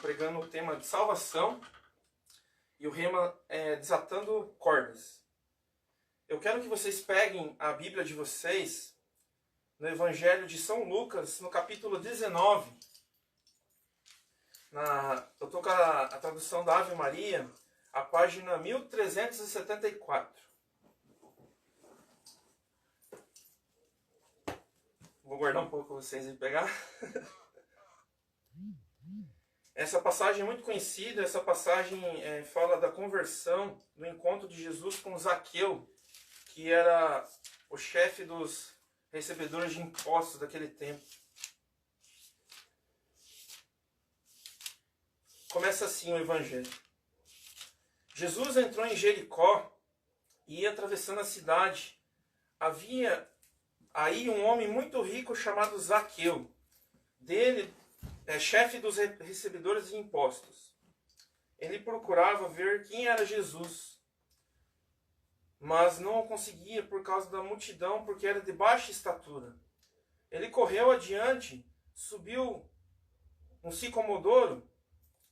pregando o tema de salvação e o rema é desatando cordas. Eu quero que vocês peguem a Bíblia de vocês no Evangelho de São Lucas, no capítulo 19. Eu estou com a tradução da Ave Maria, a página 1374. Vou guardar um pouco para vocês aí pegar. Essa passagem é muito conhecida. Essa passagem fala da conversão, do encontro de Jesus com Zaqueu, que era o chefe dos recebedores de impostos daquele tempo. Começa assim o Evangelho. Jesus entrou em Jericó e ia atravessando a cidade. Havia aí um homem muito rico chamado Zaqueu, chefe dos recebedores de impostos. Ele procurava ver quem era Jesus, mas não o conseguia por causa da multidão, porque era de baixa estatura. Ele correu adiante, subiu um sicomoro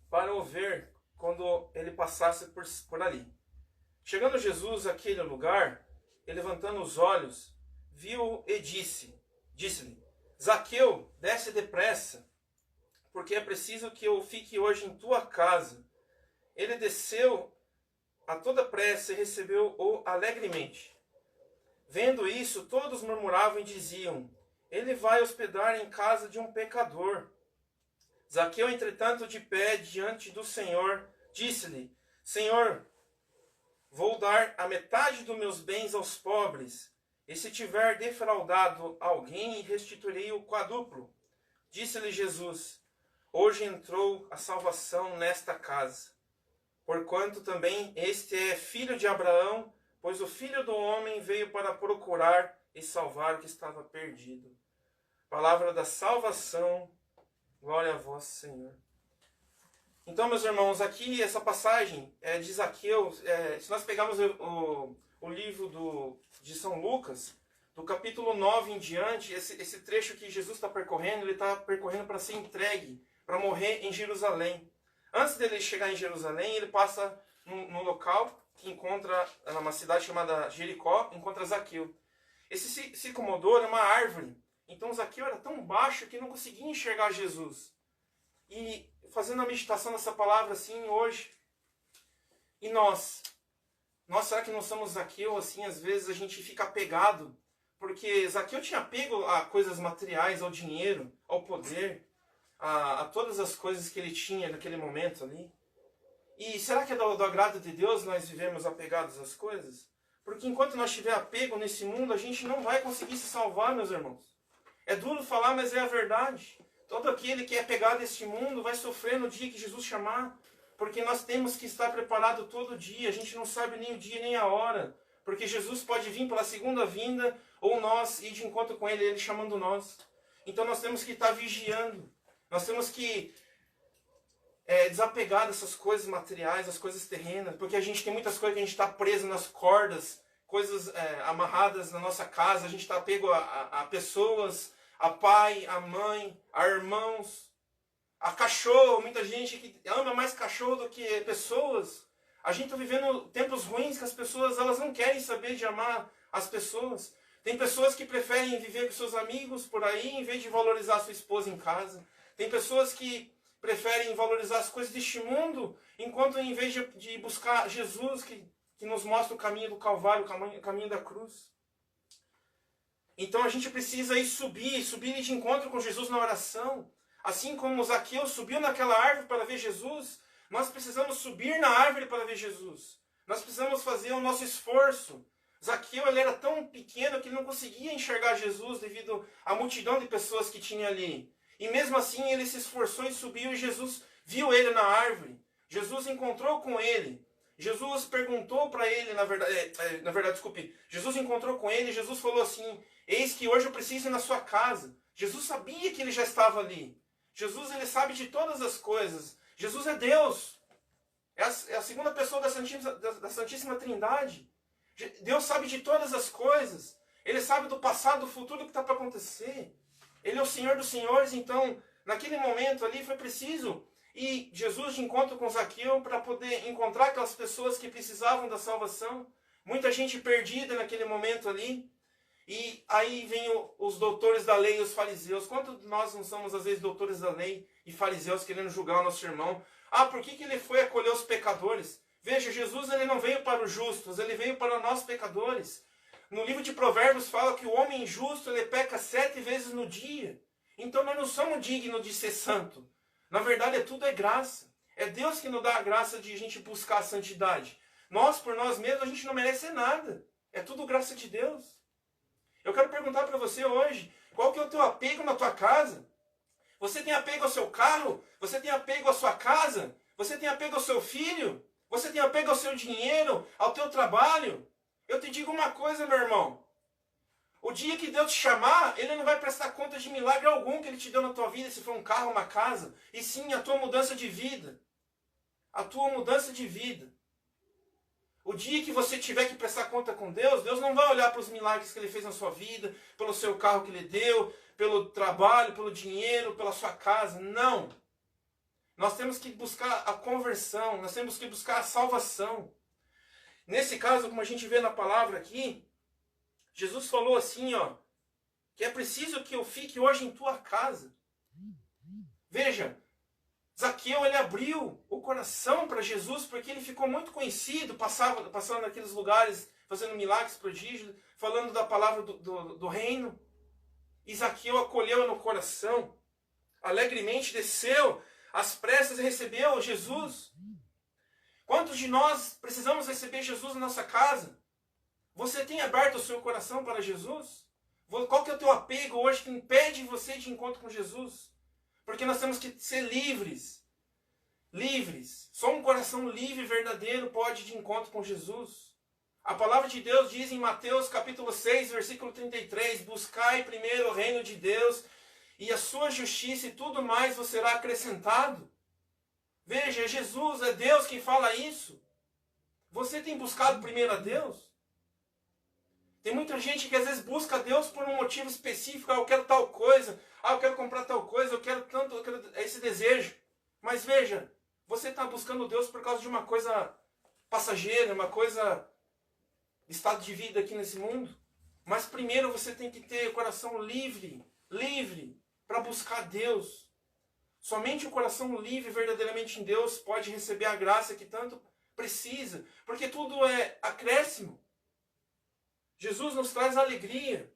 para o ver quando ele passasse por ali. Chegando Jesus àquele lugar, e levantando os olhos, viu e disse-lhe: Zaqueu, desce depressa, porque é preciso que eu fique hoje em tua casa. Ele desceu a toda pressa e recebeu-o alegremente. Vendo isso, todos murmuravam e diziam: ele vai hospedar em casa de um pecador. Zaqueu, entretanto, de pé diante do Senhor, disse-lhe: Senhor, vou dar a metade dos meus bens aos pobres, e se tiver defraudado alguém, restituirei o quádruplo. Disse-lhe Jesus: hoje entrou a salvação nesta casa, porquanto também este é filho de Abraão, pois o Filho do Homem veio para procurar e salvar o que estava perdido. Palavra da salvação, glória a vós, Senhor. Então, meus irmãos, aqui essa passagem de Zaqueu, se nós pegarmos o livro de São Lucas, do capítulo 9 em diante, esse trecho que Jesus está percorrendo, ele está percorrendo para ser entregue, para morrer em Jerusalém. Antes dele chegar em Jerusalém, ele passa num local que encontra, numa cidade chamada Jericó, encontra Zaqueu. Esse sicomoro é uma árvore. Então Zaqueu era tão baixo que não conseguia enxergar Jesus. E fazendo a meditação dessa palavra assim hoje, e nós, será que não somos Zaqueu? Assim, às vezes a gente fica apegado, porque Zaqueu tinha apego a coisas materiais, ao dinheiro, ao poder, a todas as coisas que ele tinha naquele momento ali. E será que é do agrado de Deus nós vivemos apegados às coisas? Porque enquanto nós tiver apego nesse mundo, a gente não vai conseguir se salvar, meus irmãos. É duro falar, mas é a verdade. Todo aquele que é apegado a este mundo vai sofrer no dia que Jesus chamar, porque nós temos que estar preparado todo dia. A gente não sabe nem o dia nem a hora, porque Jesus pode vir pela segunda vinda, ou nós ir de encontro com Ele chamando nós. Então nós temos que estar vigiando. Nós temos que desapegar dessas coisas materiais, das coisas terrenas, porque a gente tem muitas coisas que a gente está preso nas cordas, coisas amarradas na nossa casa, a gente está apego a pessoas, a pai, a mãe, a irmãos, a cachorro. Muita gente que ama mais cachorro do que pessoas. A gente está vivendo tempos ruins que as pessoas elas não querem saber de amar as pessoas. Tem pessoas que preferem viver com seus amigos por aí em vez de valorizar a sua esposa em casa. Tem pessoas que preferem valorizar as coisas deste mundo, enquanto em vez de buscar Jesus, que nos mostra o caminho do Calvário, o caminho da cruz. Então a gente precisa ir subir de encontro com Jesus na oração. Assim como Zaqueu subiu naquela árvore para ver Jesus, nós precisamos subir na árvore para ver Jesus. Nós precisamos fazer o nosso esforço. Zaqueu ele era tão pequeno que ele não conseguia enxergar Jesus devido à multidão de pessoas que tinha ali. E mesmo assim ele se esforçou e subiu e Jesus viu ele na árvore. Jesus encontrou com ele. Jesus perguntou para ele, Jesus encontrou com ele e Jesus falou assim: eis que hoje eu preciso ir na sua casa. Jesus sabia que ele já estava ali. Jesus ele sabe de todas as coisas. Jesus é Deus. É a segunda pessoa da Santíssima Trindade. Deus sabe de todas as coisas. Ele sabe do passado, do futuro, do que está para acontecer. Ele é o Senhor dos Senhores. Então, naquele momento ali foi preciso E Jesus de encontro com Zaqueu para poder encontrar aquelas pessoas que precisavam da salvação. Muita gente perdida naquele momento ali. E aí vem os doutores da lei e os fariseus. Quanto nós não somos, às vezes, doutores da lei e fariseus querendo julgar o nosso irmão? Ah, por que ele foi acolher os pecadores? Veja, Jesus ele não veio para os justos, ele veio para nós pecadores. No livro de Provérbios fala que o homem injusto ele peca 7 vezes no dia. Então nós não somos dignos de ser santo. Na verdade, tudo é graça. É Deus que nos dá a graça de a gente buscar a santidade. Nós, por nós mesmos, a gente não merece nada. É tudo graça de Deus. Eu quero perguntar para você hoje, qual que é o teu apego na tua casa? Você tem apego ao seu carro? Você tem apego à sua casa? Você tem apego ao seu filho? Você tem apego ao seu dinheiro? Ao teu trabalho? Eu te digo uma coisa, meu irmão. O dia que Deus te chamar, Ele não vai prestar conta de milagre algum que Ele te deu na tua vida, se for um carro, uma casa. E sim, a tua mudança de vida. A tua mudança de vida. O dia que você tiver que prestar conta com Deus, Deus não vai olhar para os milagres que Ele fez na sua vida, pelo seu carro que Ele deu, pelo trabalho, pelo dinheiro, pela sua casa. Não. Nós temos que buscar a conversão, nós temos que buscar a salvação. Nesse caso, como a gente vê na palavra aqui, Jesus falou assim, ó, que é preciso que eu fique hoje em tua casa. Veja, Zaqueu, ele abriu o coração para Jesus, porque ele ficou muito conhecido, passando naqueles lugares, fazendo milagres, prodígios, falando da palavra do reino. E Zaqueu acolheu no coração, alegremente desceu, às pressas recebeu Jesus. Quantos de nós precisamos receber Jesus na nossa casa? Você tem aberto o seu coração para Jesus? Qual que é o teu apego hoje que impede você de encontro com Jesus? Porque nós temos que ser livres. Livres. Só um coração livre e verdadeiro pode ir de encontro com Jesus. A palavra de Deus diz em Mateus capítulo 6, versículo 33, buscai primeiro o reino de Deus e a sua justiça e tudo mais vos será acrescentado. Veja, é Jesus, é Deus quem fala isso. Você tem buscado primeiro a Deus? Tem muita gente que às vezes busca a Deus por um motivo específico. Ah, eu quero tal coisa. Ah, eu quero comprar tal coisa. Eu quero tanto, esse desejo. Mas veja, você está buscando Deus por causa de uma coisa passageira, uma coisa estado de vida aqui nesse mundo. Mas primeiro você tem que ter o coração livre para buscar Deus. Somente o coração livre verdadeiramente em Deus pode receber a graça que tanto precisa. Porque tudo é acréscimo. Jesus nos traz alegria.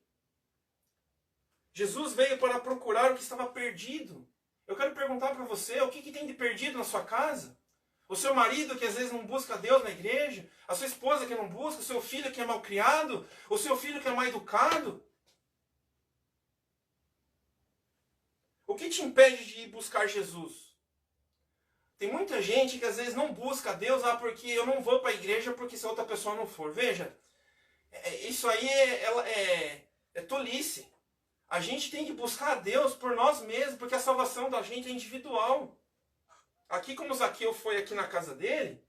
Jesus veio para procurar o que estava perdido. Eu quero perguntar para você, o que tem de perdido na sua casa? O seu marido que às vezes não busca Deus na igreja? A sua esposa que não busca? O seu filho que é mal criado? O seu filho que é mal educado? O que te impede de ir buscar Jesus? Tem muita gente que às vezes não busca Deus, porque eu não vou para a igreja porque se a outra pessoa não for. Veja, isso aí é tolice. A gente tem que buscar a Deus por nós mesmos, porque a salvação da gente é individual. Aqui como Zaqueu foi aqui na casa dele,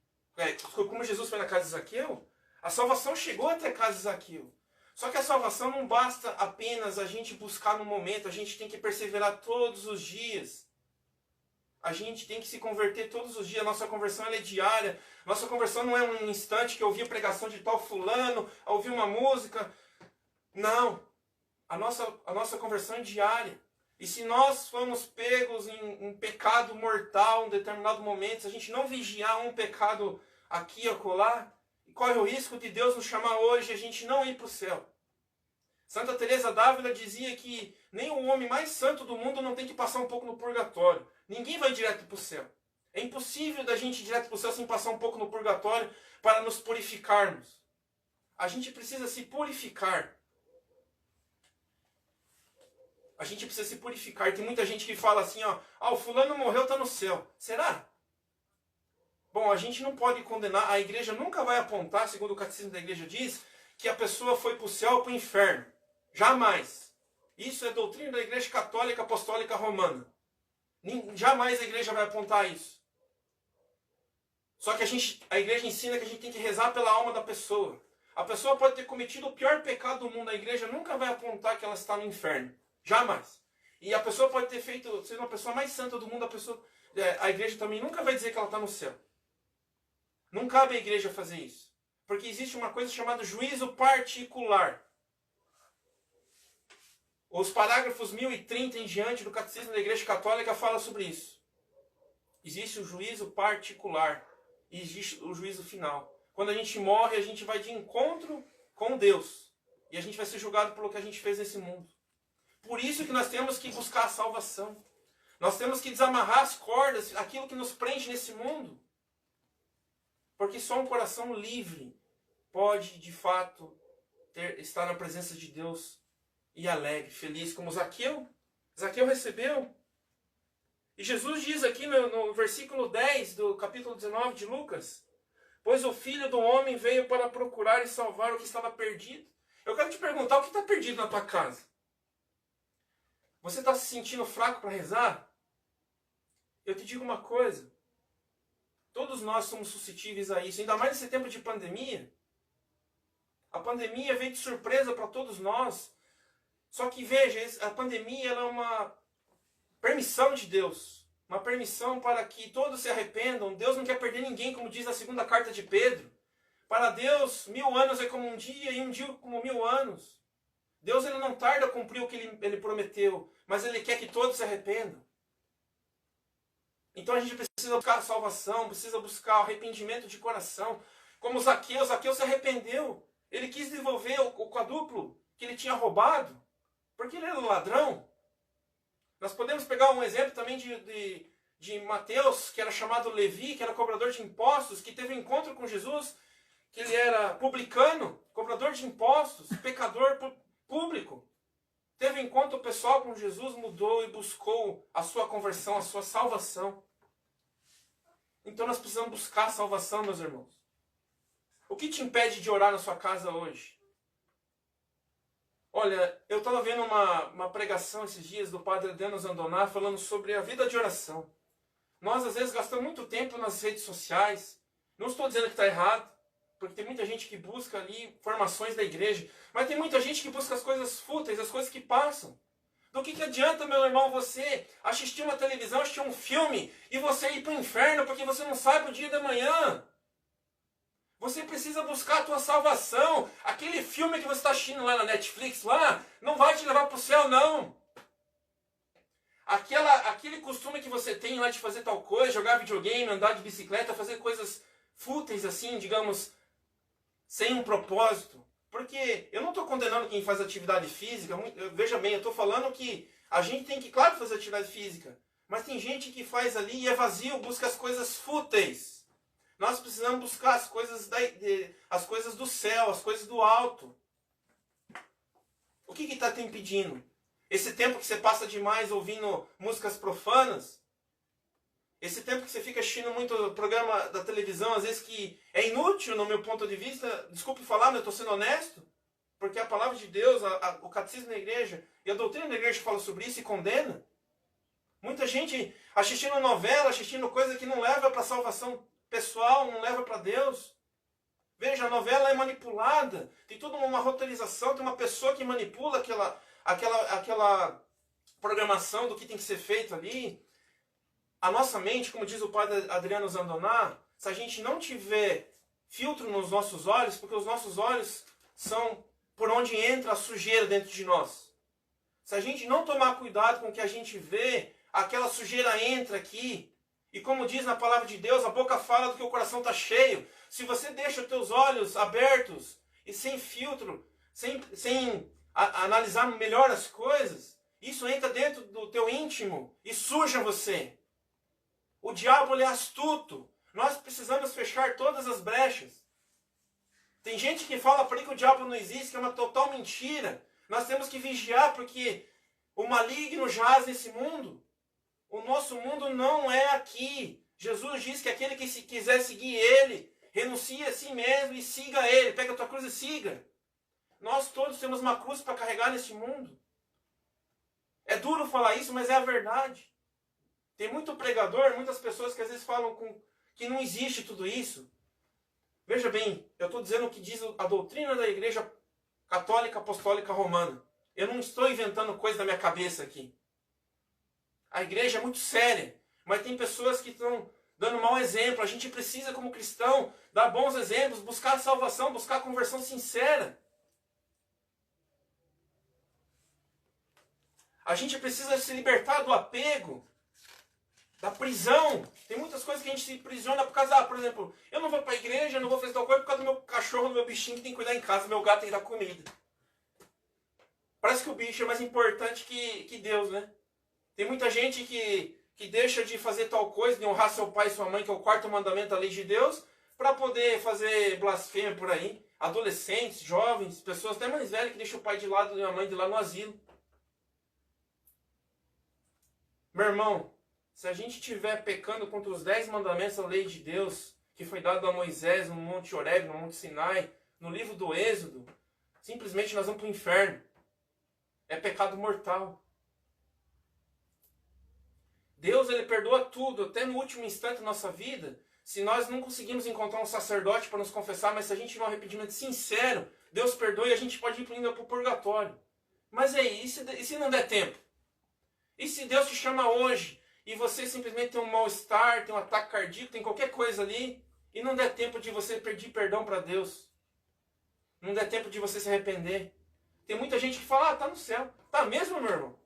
como Jesus foi na casa de Zaqueu, a salvação chegou até a casa de Zaqueu. Só que a salvação não basta apenas a gente buscar no momento, a gente tem que perseverar todos os dias. A gente tem que se converter todos os dias. Nossa conversão ela é diária. Nossa conversão não é um instante que eu ouvi a pregação de tal fulano, ouvi uma música. Não. A nossa conversão é diária. E se nós formos pegos em um pecado mortal em um determinado momento, se a gente não vigiar um pecado aqui ou acolá, corre o risco de Deus nos chamar hoje e a gente não ir para o céu. Santa Teresa d'Ávila dizia que nem o homem mais santo do mundo não tem que passar um pouco no purgatório. Ninguém vai direto para o céu. É impossível da gente ir direto para o céu sem passar um pouco no purgatório para nos purificarmos. A gente precisa se purificar. A gente precisa se purificar. Tem muita gente que fala assim, o fulano morreu, está no céu. Será? Bom, a gente não pode condenar. A igreja nunca vai apontar, segundo o catecismo da igreja diz, que a pessoa foi para o céu ou para o inferno. Jamais. Isso é doutrina da igreja católica apostólica romana. Jamais a igreja vai apontar isso. Só que a igreja ensina que a gente tem que rezar pela alma da pessoa. A pessoa pode ter cometido o pior pecado do mundo. A igreja nunca vai apontar que ela está no inferno. Jamais. E a pessoa pode ter feito, ser uma pessoa mais santa do mundo, a pessoa a igreja também nunca vai dizer que ela está no céu. Não cabe à igreja fazer isso. Porque existe uma coisa chamada juízo particular. Os parágrafos 1030 em diante do Catecismo da Igreja Católica fala sobre isso. Existe o juízo particular e existe o juízo final. Quando a gente morre, a gente vai de encontro com Deus. E a gente vai ser julgado pelo que a gente fez nesse mundo. Por isso que nós temos que buscar a salvação. Nós temos que desamarrar as cordas, aquilo que nos prende nesse mundo. Porque só um coração livre pode, de fato, estar na presença de Deus e alegre, feliz, como Zaqueu. Zaqueu recebeu. E Jesus diz aqui no versículo 10 do capítulo 19 de Lucas: pois o Filho do Homem veio para procurar e salvar o que estava perdido. Eu quero te perguntar, o que está perdido na tua casa? Você está se sentindo fraco para rezar? Eu te digo uma coisa. Todos nós somos suscetíveis a isso, ainda mais nesse tempo de pandemia. A pandemia veio de surpresa para todos nós. Só que veja, a pandemia ela é uma permissão de Deus. Uma permissão para que todos se arrependam. Deus não quer perder ninguém, como diz a segunda carta de Pedro. Para Deus, 1000 anos é como um dia e um dia como 1000 anos. Deus ele não tarda a cumprir o que ele prometeu, mas Ele quer que todos se arrependam. Então a gente precisa buscar a salvação, precisa buscar o arrependimento de coração. Como Zaqueu se arrependeu. Ele quis devolver o quadruplo que ele tinha roubado, porque ele era um ladrão. Nós podemos pegar um exemplo também de Mateus, que era chamado Levi, que era cobrador de impostos, que teve um encontro com Jesus, que ele era publicano, cobrador de impostos, pecador público. Teve encontro pessoal com Jesus, mudou e buscou a sua conversão, a sua salvação. Então nós precisamos buscar a salvação, meus irmãos. O que te impede de orar na sua casa hoje? Olha, eu estava vendo uma pregação esses dias do padre Adriano Zandoná falando sobre a vida de oração. Nós às vezes gastamos muito tempo nas redes sociais. Não estou dizendo que está errado, porque tem muita gente que busca ali informações da igreja. Mas tem muita gente que busca as coisas fúteis, as coisas que passam. Do que adianta, meu irmão, você assistir uma televisão, assistir um filme e você ir para o inferno porque você não sabe o dia da manhã? Você precisa buscar a tua salvação. Aquele filme que você está assistindo lá na Netflix, lá, não vai te levar para o céu, não. Aquele costume que você tem lá de fazer tal coisa, jogar videogame, andar de bicicleta, fazer coisas fúteis assim, digamos, sem um propósito. Porque eu não estou condenando quem faz atividade física. Veja bem, eu estou falando que a gente tem que, claro, fazer atividade física. Mas tem gente que faz ali e é vazio, busca as coisas fúteis. Nós precisamos buscar as coisas do céu, as coisas do alto. O que está te impedindo? Esse tempo que você passa demais ouvindo músicas profanas? Esse tempo que você fica assistindo muito programa da televisão, às vezes que é inútil no meu ponto de vista, desculpe falar, mas eu estou sendo honesto, porque a palavra de Deus, o catecismo da igreja e a doutrina da igreja fala sobre isso e condena. Muita gente assistindo novela, assistindo coisa que não leva para a salvação pessoal, não leva para Deus. Veja, a novela é manipulada, tem toda uma roteirização, tem uma pessoa que manipula aquela programação do que tem que ser feito ali. A nossa mente, como diz o padre Adriano Zandoná, se a gente não tiver filtro nos nossos olhos, porque os nossos olhos são por onde entra a sujeira dentro de nós. Se a gente não tomar cuidado com o que a gente vê, aquela sujeira entra aqui. E como diz na palavra de Deus, a boca fala do que o coração está cheio. Se você deixa os teus olhos abertos e sem filtro, sem analisar melhor as coisas, isso entra dentro do teu íntimo e suja você. O diabo ele é astuto. Nós precisamos fechar todas as brechas. Tem gente que fala por aí que o diabo não existe, que é uma total mentira. Nós temos que vigiar porque o maligno jaz nesse mundo. O nosso mundo não é aqui. Jesus diz que aquele que se quiser seguir Ele, renuncie a si mesmo e siga Ele. Pega a tua cruz e siga. Nós todos temos uma cruz para carregar nesse mundo. É duro falar isso, mas é a verdade. Tem muito pregador, muitas pessoas que às vezes falam que não existe tudo isso. Veja bem, eu estou dizendo o que diz a doutrina da Igreja Católica Apostólica Romana. Eu não estou inventando coisa na minha cabeça aqui. A igreja é muito séria. Mas tem pessoas que estão dando mau exemplo. A gente precisa, como cristão, dar bons exemplos, buscar a salvação, buscar a conversão sincera. A gente precisa se libertar do apego, da prisão. Tem muitas coisas que a gente se aprisiona por causa, por exemplo, eu não vou para a igreja, eu não vou fazer tal coisa por causa do meu cachorro, do meu bichinho que tem que cuidar em casa, meu gato tem que dar comida. Parece que o bicho é mais importante que Deus, né? Tem muita gente que deixa de fazer tal coisa, de honrar seu pai e sua mãe, que é o quarto mandamento da lei de Deus, para poder fazer blasfêmia por aí. Adolescentes, jovens, pessoas até mais velhas que deixam o pai de lado e a mãe de lá no asilo. Meu irmão, se a gente estiver pecando contra os 10 mandamentos da lei de Deus, que foi dado a Moisés no Monte Horebe, no Monte Sinai, no livro do Êxodo, simplesmente nós vamos para o inferno. É pecado mortal. Deus, ele perdoa tudo, até no último instante da nossa vida. Se nós não conseguimos encontrar um sacerdote para nos confessar, mas se a gente tiver um arrependimento sincero, Deus perdoa e a gente pode ir ainda para o purgatório. Mas aí, e se não der tempo? E se Deus te chama hoje e você simplesmente tem um mal-estar, tem um ataque cardíaco, tem qualquer coisa ali, e não der tempo de você pedir perdão para Deus? Não der tempo de você se arrepender? Tem muita gente que fala, tá no céu. Tá mesmo, meu irmão?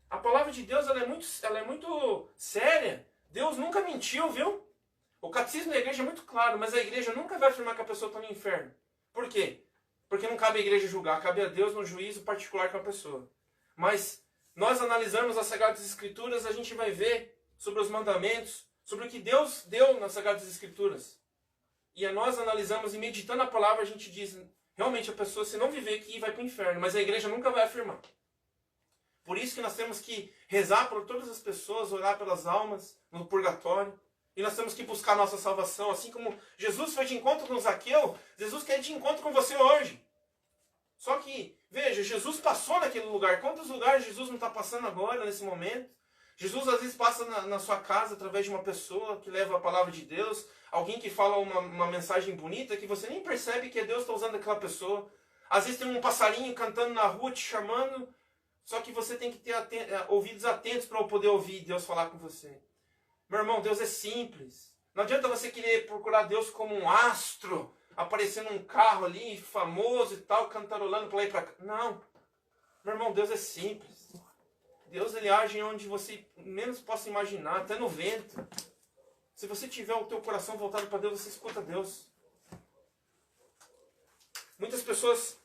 A palavra de Deus ela é muito séria. Deus nunca mentiu, viu? O catecismo da igreja é muito claro, mas a igreja nunca vai afirmar que a pessoa está no inferno. Por quê? Porque não cabe a igreja julgar, cabe a Deus no juízo particular com a pessoa. Mas nós analisamos as Sagradas Escrituras, a gente vai ver sobre os mandamentos, sobre o que Deus deu nas Sagradas Escrituras. E nós analisamos e meditando a palavra, a gente diz, realmente a pessoa, se não viver aqui, vai para o inferno. Mas a igreja nunca vai afirmar. Por isso que nós temos que rezar por todas as pessoas, orar pelas almas no purgatório. E nós temos que buscar a nossa salvação. Assim como Jesus foi de encontro com Zaqueu, Jesus quer ir de encontro com você hoje. Só que, veja, Jesus passou naquele lugar. Quantos lugares Jesus não está passando agora, nesse momento? Jesus às vezes passa na sua casa através de uma pessoa que leva a palavra de Deus. Alguém que fala uma mensagem bonita que você nem percebe que é Deus que está usando aquela pessoa. Às vezes tem um passarinho cantando na rua te chamando. Só que você tem que ter ouvidos atentos para poder ouvir Deus falar com você. Meu irmão, Deus é simples. Não adianta você querer procurar Deus como um astro, aparecendo num carro ali, famoso e tal, cantarolando para lá e para cá. Não. Meu irmão, Deus é simples. Deus ele age onde você menos possa imaginar, até no vento. Se você tiver o teu coração voltado para Deus, você escuta Deus. Muitas pessoas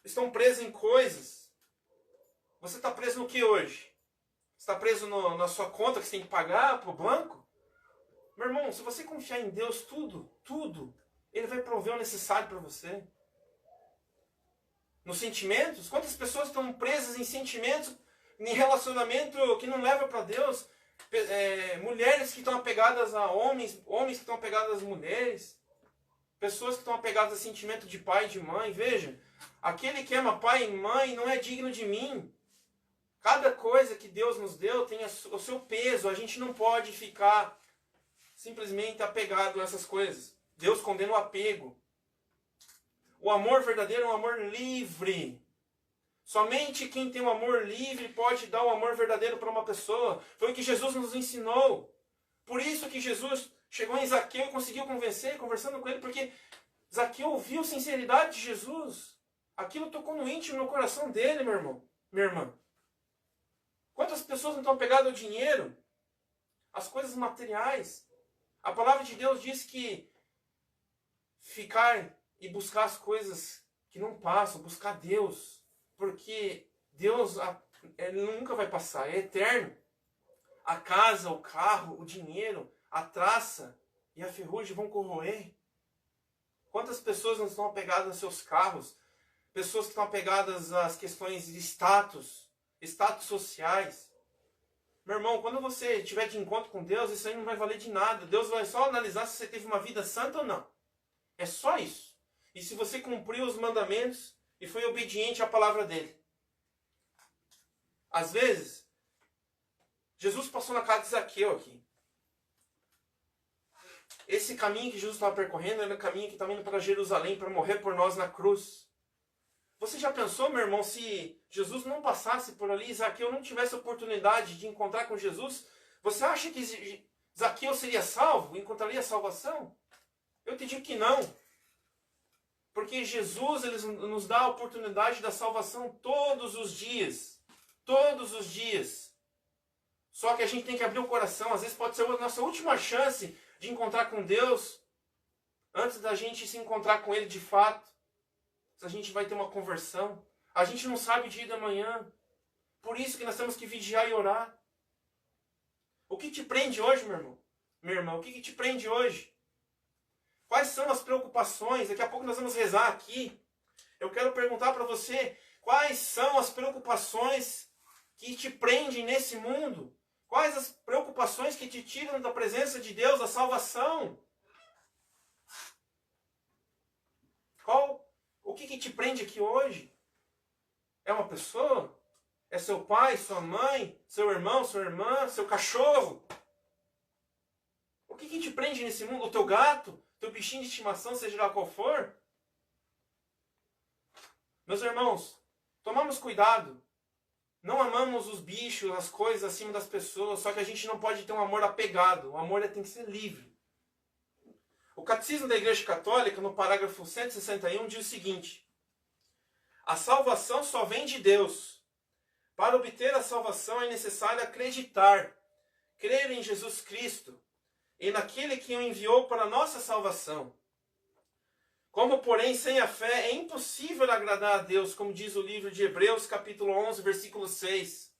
estão presas em coisas. Você está preso no que hoje? Você está preso na sua conta que você tem que pagar para o banco? Meu irmão, se você confiar em Deus, tudo, Ele vai prover o necessário para você. Nos sentimentos? Quantas pessoas estão presas em sentimentos, em relacionamento que não leva para Deus? Mulheres que estão apegadas a homens, homens que estão apegados às mulheres, pessoas que estão apegadas a sentimento de pai e de mãe. Veja, aquele que ama pai e mãe não é digno de mim. Cada coisa que Deus nos deu tem o seu peso. A gente não pode ficar simplesmente apegado a essas coisas. Deus condena o apego. O amor verdadeiro é um amor livre. Somente quem tem um amor livre pode dar o amor verdadeiro para uma pessoa. Foi o que Jesus nos ensinou. Por isso que Jesus chegou em Zaqueu e conseguiu convencer, conversando com ele, porque Zaqueu ouviu a sinceridade de Jesus. Aquilo tocou no íntimo, no coração dele, meu irmão, minha irmã. Quantas pessoas não estão apegadas ao dinheiro? Às coisas materiais. A palavra de Deus diz que ficar e buscar as coisas que não passam, buscar Deus. Porque Deus ele nunca vai passar, é eterno. A casa, o carro, o dinheiro, a traça e a ferrugem vão corroer. Quantas pessoas não estão apegadas aos seus carros? Pessoas que estão apegadas às questões de status sociais. Meu irmão, quando você tiver de encontro com Deus, isso aí não vai valer de nada. Deus vai só analisar se você teve uma vida santa ou não. É só isso. E se você cumpriu os mandamentos e foi obediente à palavra dele. Às vezes, Jesus passou na casa de Zaqueu aqui. Esse caminho que Jesus estava percorrendo era o caminho que estava indo para Jerusalém para morrer por nós na cruz. Você já pensou, meu irmão, se Jesus não passasse por ali, Zaqueu não tivesse a oportunidade de encontrar com Jesus, Você acha que Zaqueu seria salvo? Encontraria salvação? Eu te digo que não. Porque Jesus ele nos dá a oportunidade da salvação todos os dias. Todos os dias. Só que a gente tem que abrir o coração. Às vezes pode ser a nossa última chance de encontrar com Deus. Antes da gente se encontrar com Ele de fato. Se a gente vai ter uma conversão. A gente não sabe o dia da manhã. Por isso que nós temos que vigiar e orar. O que te prende hoje, meu irmão? Minha irmã, o que te prende hoje? Quais são as preocupações? Daqui a pouco nós vamos rezar aqui. Eu quero perguntar para você, quais são as preocupações que te prendem nesse mundo? Quais as preocupações que te tiram da presença de Deus, da salvação? O que te prende aqui hoje? É uma pessoa? É seu pai, sua mãe, seu irmão, sua irmã, seu cachorro? O que te prende nesse mundo? O teu gato? Teu bichinho de estimação, seja lá qual for? Meus irmãos, tomamos cuidado. Não amamos os bichos, as coisas acima das pessoas, só que a gente não pode ter um amor apegado. O amor tem que ser livre. O Catecismo da Igreja Católica, no parágrafo 161, diz o seguinte: a salvação só vem de Deus. Para obter a salvação é necessário acreditar, crer em Jesus Cristo e naquele que o enviou para a nossa salvação. Como, porém, sem a fé é impossível agradar a Deus, como diz o livro de Hebreus, capítulo 11, versículo 6.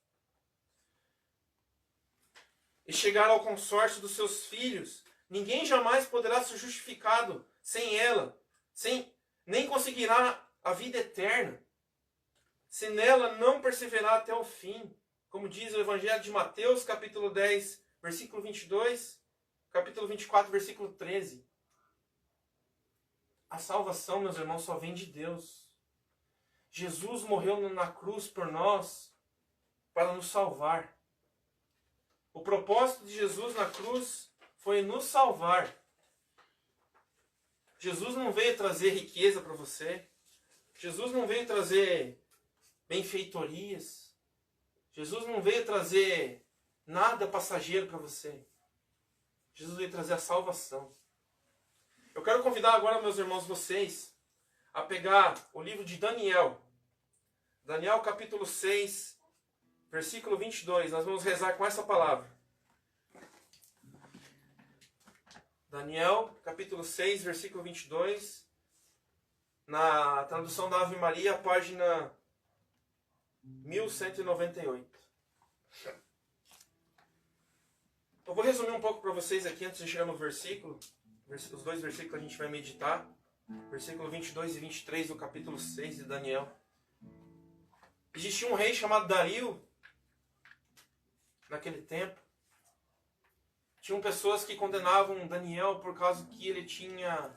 E chegar ao consórcio dos seus filhos, ninguém jamais poderá ser justificado sem ela, nem conseguirá a vida eterna, se nela não perseverar até o fim. Como diz o Evangelho de Mateus, capítulo 10, versículo 22, capítulo 24, versículo 13. A salvação, meus irmãos, só vem de Deus. Jesus morreu na cruz por nós para nos salvar. O propósito de Jesus na cruz foi nos salvar. Jesus não veio trazer riqueza para você. Jesus não veio trazer benfeitorias. Jesus não veio trazer nada passageiro para você. Jesus veio trazer a salvação. Eu quero convidar agora, meus irmãos, vocês a pegar o livro de Daniel. Daniel capítulo 6, versículo 22. Nós vamos rezar com essa palavra. Daniel capítulo 6, versículo 22. Na tradução da Ave Maria, página 1198. Eu vou resumir um pouco para vocês aqui antes de chegar no versículo. Os dois versículos que a gente vai meditar. Versículo 22 e 23 do capítulo 6 de Daniel. Existia um rei chamado Dario naquele tempo. Tinham pessoas que condenavam Daniel por causa que ele tinha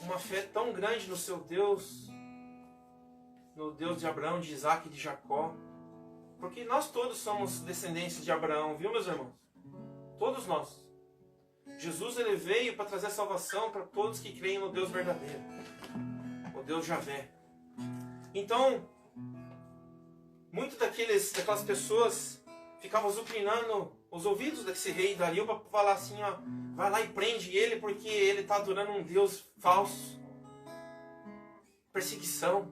uma fé tão grande no seu Deus, no Deus de Abraão, de Isaac e de Jacó. Porque nós todos somos descendentes de Abraão, viu, meus irmãos? Todos nós. Jesus ele veio para trazer salvação para todos que creem no Deus verdadeiro, o Deus Javé. Então, muitas daquelas pessoas ficavam azucrinando os ouvidos desse rei Dario para falar assim, ó, vai lá e prende ele porque ele está adorando um Deus falso. Perseguição.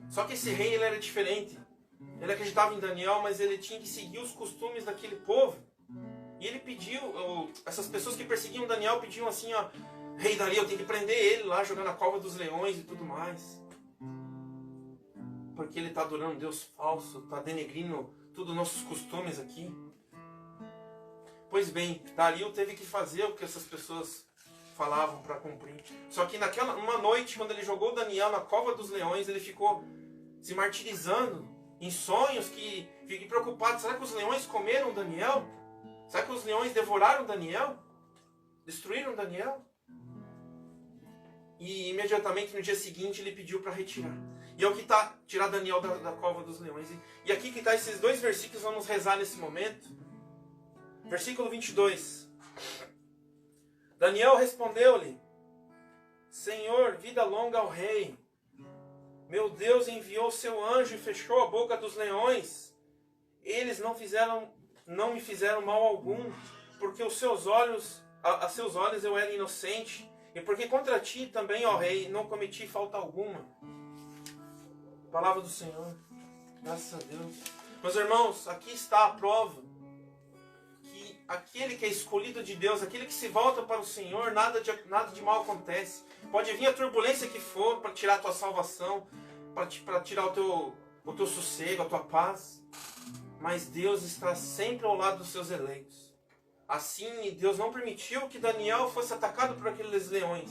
Só que esse rei ele era diferente. Ele acreditava em Daniel, mas ele tinha que seguir os costumes daquele povo. E ele pediu, essas pessoas que perseguiam Daniel pediam assim, ó, rei Dario, tem que prender ele lá, jogar na cova dos leões e tudo mais. Porque ele está adorando um Deus falso, está denegrindo todos os nossos costumes aqui. Pois bem, Dario teve que fazer o que essas pessoas falavam para cumprir. Só que uma noite, quando ele jogou Daniel na cova dos leões, ele ficou se martirizando em sonhos, que fiquei preocupado. Será que os leões comeram Daniel? Será que os leões devoraram Daniel? Destruíram Daniel? E imediatamente no dia seguinte ele pediu para retirar. E é o que está, tirar Daniel da cova dos leões. E aqui que está esses dois versículos, vamos rezar nesse momento. Versículo 22. Daniel respondeu-lhe: Senhor, vida longa ao rei. Meu Deus enviou seu anjo e fechou a boca dos leões. Eles não fizeram não me fizeram mal algum, porque os seus olhos, a seus olhos eu era inocente, e porque contra ti também, ó rei, não cometi falta alguma. Palavra do Senhor. Graças a Deus. Meus irmãos, aqui está a prova que aquele que é escolhido de Deus, aquele que se volta para o Senhor, nada de mal acontece. Pode vir a turbulência que for para tirar a tua salvação, para tirar o teu sossego, a tua paz. Mas Deus está sempre ao lado dos seus eleitos. Assim, Deus não permitiu que Daniel fosse atacado por aqueles leões.